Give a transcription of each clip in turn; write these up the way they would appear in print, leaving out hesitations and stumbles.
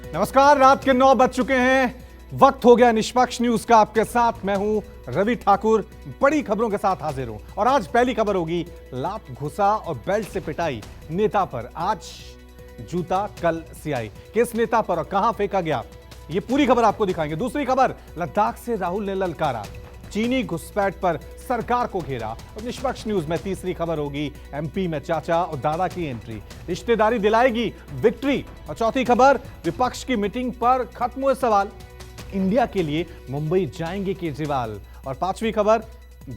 नमस्कार, रात के 9 बज चुके हैं। वक्त हो गया निष्पक्ष न्यूज का। आपके साथ मैं हूं रवि ठाकुर। बड़ी खबरों के साथ हाजिर हूं और आज पहली खबर होगी लात घुसा और बेल्ट से पिटाई नेता पर। आज जूता कल सियाई। किस नेता पर और कहां फेंका गया, ये पूरी खबर आपको दिखाएंगे। दूसरी खबर, लद्दाख से राहुल ने ललकारा, चीनी घुसपैठ पर सरकार को घेरा। और निष्पक्ष न्यूज में तीसरी खबर होगी एमपी में चाचा और दादा की एंट्री, रिश्तेदारी दिलाएगी विक्ट्री। और चौथी खबर, विपक्ष की मीटिंग पर खत्म हुए सवाल, इंडिया के लिए मुंबई जाएंगे केजरीवाल। और पांचवी खबर,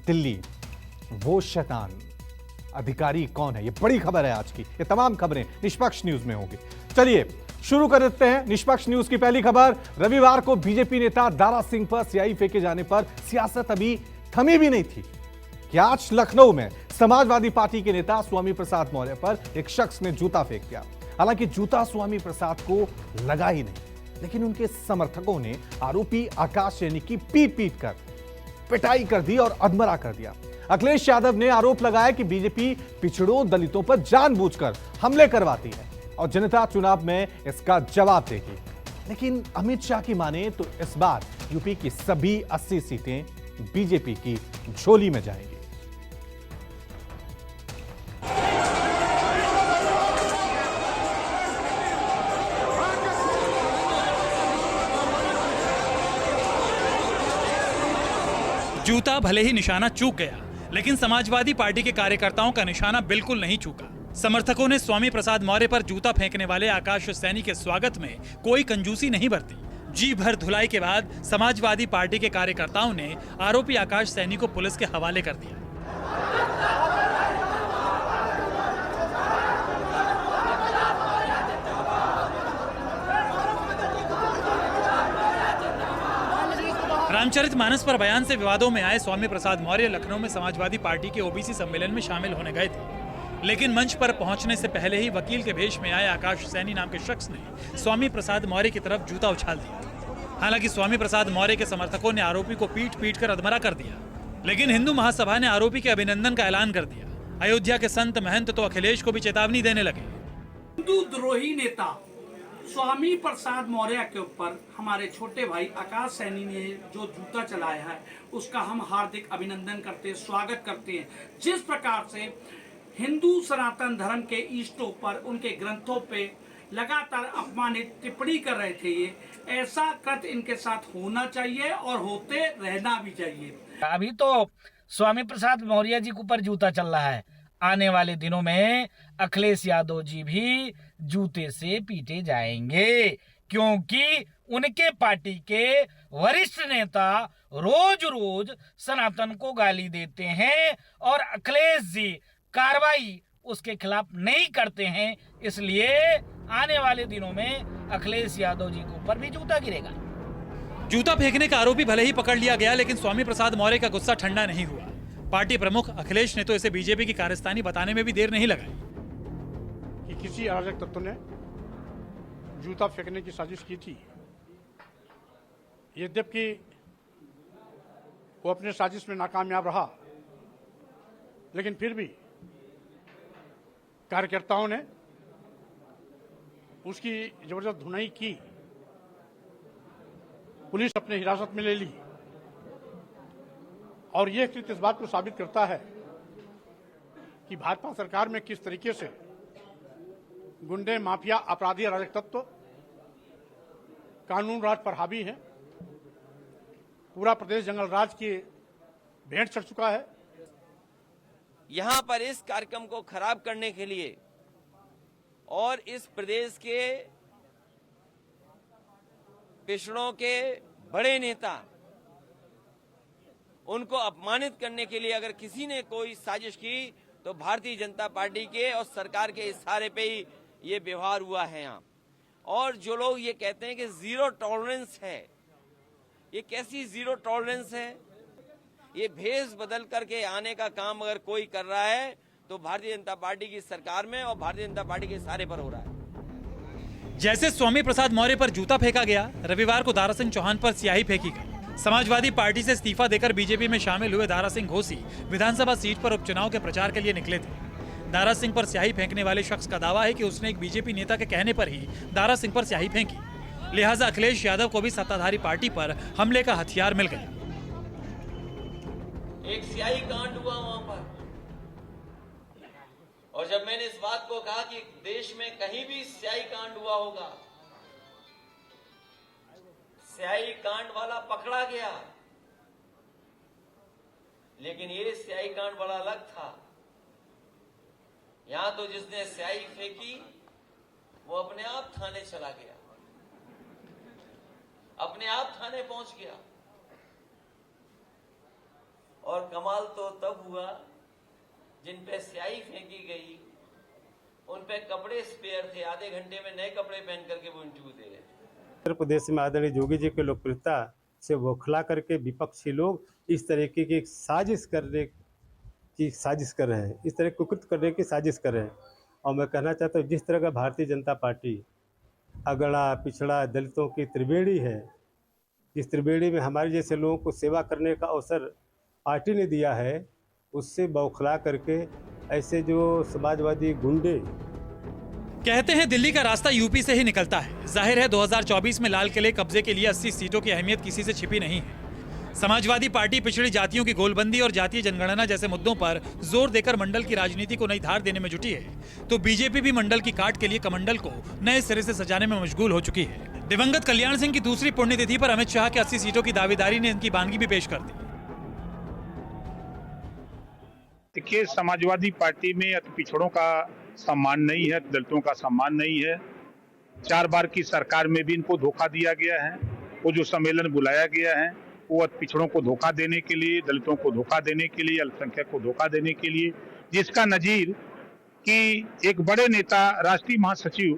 दिल्ली वो शैतान अधिकारी कौन है, ये बड़ी खबर है आज की। ये तमाम खबरें निष्पक्ष न्यूज में होंगी। चलिए शुरू कर देते हैं निष्पक्ष न्यूज की पहली खबर। रविवार को बीजेपी नेता दारा सिंह पर सियाही फेंके जाने पर सियासत अभी थमी भी नहीं थी कि आज लखनऊ में समाजवादी पार्टी के नेता स्वामी प्रसाद मौर्य पर एक शख्स ने जूता फेंक दिया। हालांकि जूता स्वामी प्रसाद को लगा ही नहीं, लेकिन उनके समर्थकों ने आरोपी आकाश सैनी की पीट पीट कर पिटाई कर दी और अधमरा कर दिया। अखिलेश यादव ने आरोप लगाया कि बीजेपी पिछड़ों दलितों पर जानबूझकर हमले करवाती है और जनता चुनाव में इसका जवाब देगी। लेकिन अमित शाह की माने तो इस बार यूपी की सभी 80 सीटें बीजेपी की झोली में जाएंगी। जूता भले ही निशाना चूक गया, लेकिन समाजवादी पार्टी के कार्यकर्ताओं का निशाना बिल्कुल नहीं चूका। समर्थकों ने स्वामी प्रसाद मौर्य पर जूता फेंकने वाले आकाश सैनी के स्वागत में कोई कंजूसी नहीं बरती। जी भर धुलाई के बाद समाजवादी पार्टी के कार्यकर्ताओं ने आरोपी आकाश सैनी को पुलिस के हवाले कर दिया। रामचरितमानस पर बयान से विवादों में आए स्वामी प्रसाद मौर्य लखनऊ में समाजवादी पार्टी के ओबीसी सम्मेलन में शामिल होने गए थे, लेकिन मंच पर पहुंचने से पहले ही वकील के भेष में आए आकाश सैनी नाम के शख्स ने स्वामी प्रसाद मौर्य की तरफ जूता उछाल दिया। हालांकि स्वामी प्रसाद मौर्य के समर्थकों ने आरोपी को पीट पीट कर अधमरा कर दिया, लेकिन हिंदू महासभा ने आरोपी के अभिनंदन का ऐलान कर दिया। अयोध्या के संत महंत तो अखिलेश को भी चेतावनी देने लगे। हिंदू द्रोही नेता स्वामी प्रसाद मौर्य के ऊपर हमारे छोटे भाई आकाश सैनी ने जो जूता चलाया है, उसका हम हार्दिक अभिनंदन करते हैं, स्वागत करते हैं। जिस प्रकार से हिंदू सनातन धर्म के इष्टों पर, उनके ग्रंथों पे लगातार अपमानित टिप्पणी कर रहे थे, ये ऐसा कृत्य इनके साथ होना चाहिए और होते रहना भी चाहिए। अभी तो स्वामी प्रसाद मौर्य जी के ऊपर जूता चल रहा है, आने वाले दिनों में अखिलेश यादव जी भी जूते से पीटे जाएंगे, क्योंकि उनके पार्टी के वरिष्ठ नेता रोज रोज सनातन को गाली देते हैं और अखिलेश जी कार्रवाई उसके खिलाफ नहीं करते हैं। इसलिए आने वाले दिनों में अखिलेश यादव जी के ऊपर भी जूता गिरेगा। जूता फेंकने का आरोपी भले ही पकड़ लिया गया, लेकिन स्वामी प्रसाद मौर्य का गुस्सा ठंडा नहीं हुआ। पार्टी प्रमुख अखिलेश ने तो इसे बीजेपी की कारस्तानी बताने में भी देर नहीं लगाई कि किसी अराजक तत्व ने जूता फेंकने की साजिश की थी। यद्यपि वो अपने साजिश में नाकामयाब रहा, लेकिन फिर भी कार्यकर्ताओं ने उसकी जबरदस्त धुनाई की, पुलिस अपने हिरासत में ले ली। और यह कृत्य इस बात को साबित करता है कि भाजपा सरकार में किस तरीके से गुंडे, माफिया, अपराधी, अराजक तत्व कानून राज पर हावी है। पूरा प्रदेश जंगल राज की भेंट चढ़ चुका है। यहां पर इस कार्यक्रम को खराब करने के लिए और इस प्रदेश के पिछड़ों के बड़े नेता, उनको अपमानित करने के लिए अगर किसी ने कोई साजिश की तो भारतीय जनता पार्टी के और सरकार के इशारे पे ही ये व्यवहार हुआ है यहाँ। और जो लोग ये कहते हैं कि जीरो टॉलरेंस है, ये कैसी जीरो टॉलरेंस है? ये भेष बदल करके आने का काम अगर कोई कर रहा है तो भारतीय जनता पार्टी की सरकार में और भारतीय जनता पार्टी के इशारे पर हो रहा है। जैसे स्वामी प्रसाद मौर्य पर जूता फेंका गया, रविवार को दारा सिंह चौहान पर स्याही फेंकी गई। समाजवादी पार्टी से इस्तीफा देकर बीजेपी में शामिल हुए दारा सिंह घोसी विधानसभा सीट पर उपचुनाव के प्रचार के लिए निकले थे। दारा सिंह पर स्याही फेंकने वाले शख्स का दावा है कि उसने एक बीजेपी नेता के कहने पर ही दारा सिंह पर स्याही फेंकी। लिहाजा अखिलेश यादव को भी सत्ताधारी पार्टी पर हमले का हथियार मिल गया। एक स्याही कांड हुआ वहां पर, और जब मैंने इस बात को कहा कि देश में कहीं भी स्याही कांड हुआ होगा, स्याही कांड वाला पकड़ा गया, लेकिन ये स्याही कांड बड़ा अलग था। यहां तो जिसने स्याही फेंकी वो अपने आप थाने चला गया, अपने आप थाने पहुंच गया। और कमाल तो तब हुआ जिन पे स्याही फेंकी गई उन पे कपड़े स्पेयर थे, आधे घंटे में नए कपड़े पहन करके वो इंटरव्यू दे रहे थे। उत्तर प्रदेश में आदरणीय योगी जी की लोकप्रियता से बौखला करके विपक्षी लोग इस तरीके की साजिश कर रहे हैं, इस तरह कुकृत करने की साजिश कर रहे हैं। और मैं कहना चाहता हूँ, जिस तरह का भारतीय जनता पार्टी अगड़ा पिछड़ा दलितों की त्रिवेणी है, जिस त्रिवेणी में हमारे जैसे लोगों को सेवा करने का अवसर पार्टी ने दिया है, उससे बौखला करके ऐसे जो समाजवादी गुंडे कहते हैं दिल्ली का रास्ता यूपी से ही निकलता है। जाहिर है 2024 में लाल किले कब्जे के लिए 80 सीटों की अहमियत किसी से छिपी नहीं है। समाजवादी पार्टी पिछड़ी जातियों की गोलबंदी और जातीय जनगणना जैसे मुद्दों पर जोर देकर मंडल की राजनीति को नई धार देने में जुटी है, तो बीजेपी भी मंडल की काट के लिए कमंडल को नए सिरे से सजाने में मशगूल हो चुकी है। दिवंगत कल्याण सिंह की दूसरी पुण्यतिथि पर अमित शाह के 80 सीटों की दावेदारी ने इनकी बानगी भी पेश कर दी। देखिए, समाजवादी पार्टी में अति पिछड़ों का सम्मान नहीं है, दलितों का सम्मान नहीं है। 4 बार की सरकार में भी इनको धोखा दिया गया है। वो जो सम्मेलन बुलाया गया है वो अति पिछड़ों को धोखा देने के लिए, दलितों को धोखा देने के लिए, अल्पसंख्यक को धोखा देने के लिए, जिसका नजीर कि एक बड़े नेता राष्ट्रीय महासचिव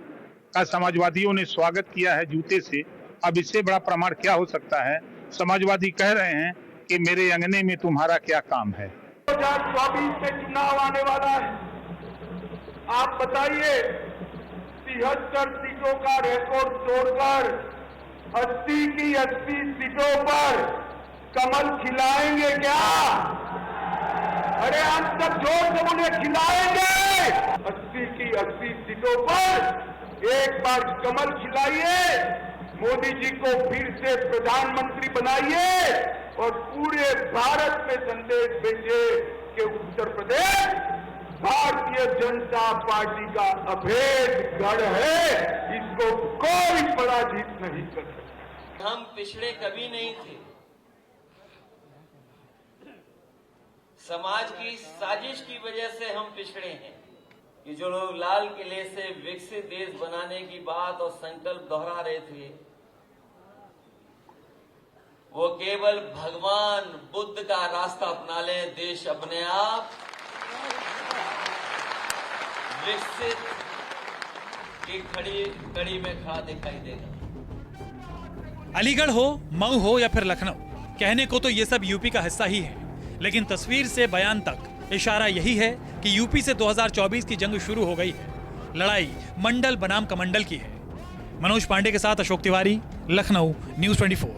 का समाजवादियों ने स्वागत किया है जूते से। अब इससे बड़ा प्रमाण क्या हो सकता है? समाजवादी कह रहे हैं कि मेरे अंगने में तुम्हारा क्या काम है। 2024 में चुनाव आने वाला है, आप बताइए 73 सीटों का रिकॉर्ड तोड़कर 80 की 80 सीटों पर कमल खिलाएंगे क्या? अरे हम सब जोर से उन्हें खिलाएंगे। 80 की 80 सीटों पर एक बार कमल खिलाइए, मोदी जी को फिर से प्रधानमंत्री बनाइए और पूरे भारत में संदेश भेजिए कि उत्तर प्रदेश भारतीय जनता पार्टी का अभेद गढ़ है, इसको कोई पराजित नहीं कर सकता। हम पिछड़े कभी नहीं थे। समाज की साजिश की वजह से हम पिछड़े हैं। कि जो लोग लाल किले से विकसित देश बनाने की बात और संकल्प दोहरा रहे थे, वो केवल भगवान बुद्ध का रास्ता अपना लें, देश अपने आप विकसित की कड़ी में खड़ा दिखाई देगा। अलीगढ़ हो, मऊ हो या फिर लखनऊ, कहने को तो ये सब यूपी का हिस्सा ही है, लेकिन तस्वीर से बयान तक इशारा यही है कि यूपी से 2024 की जंग शुरू हो गई है। लड़ाई मंडल बनाम कमंडल की है। मनोज पांडे के साथ अशोक तिवारी, लखनऊ, न्यूज़ 24।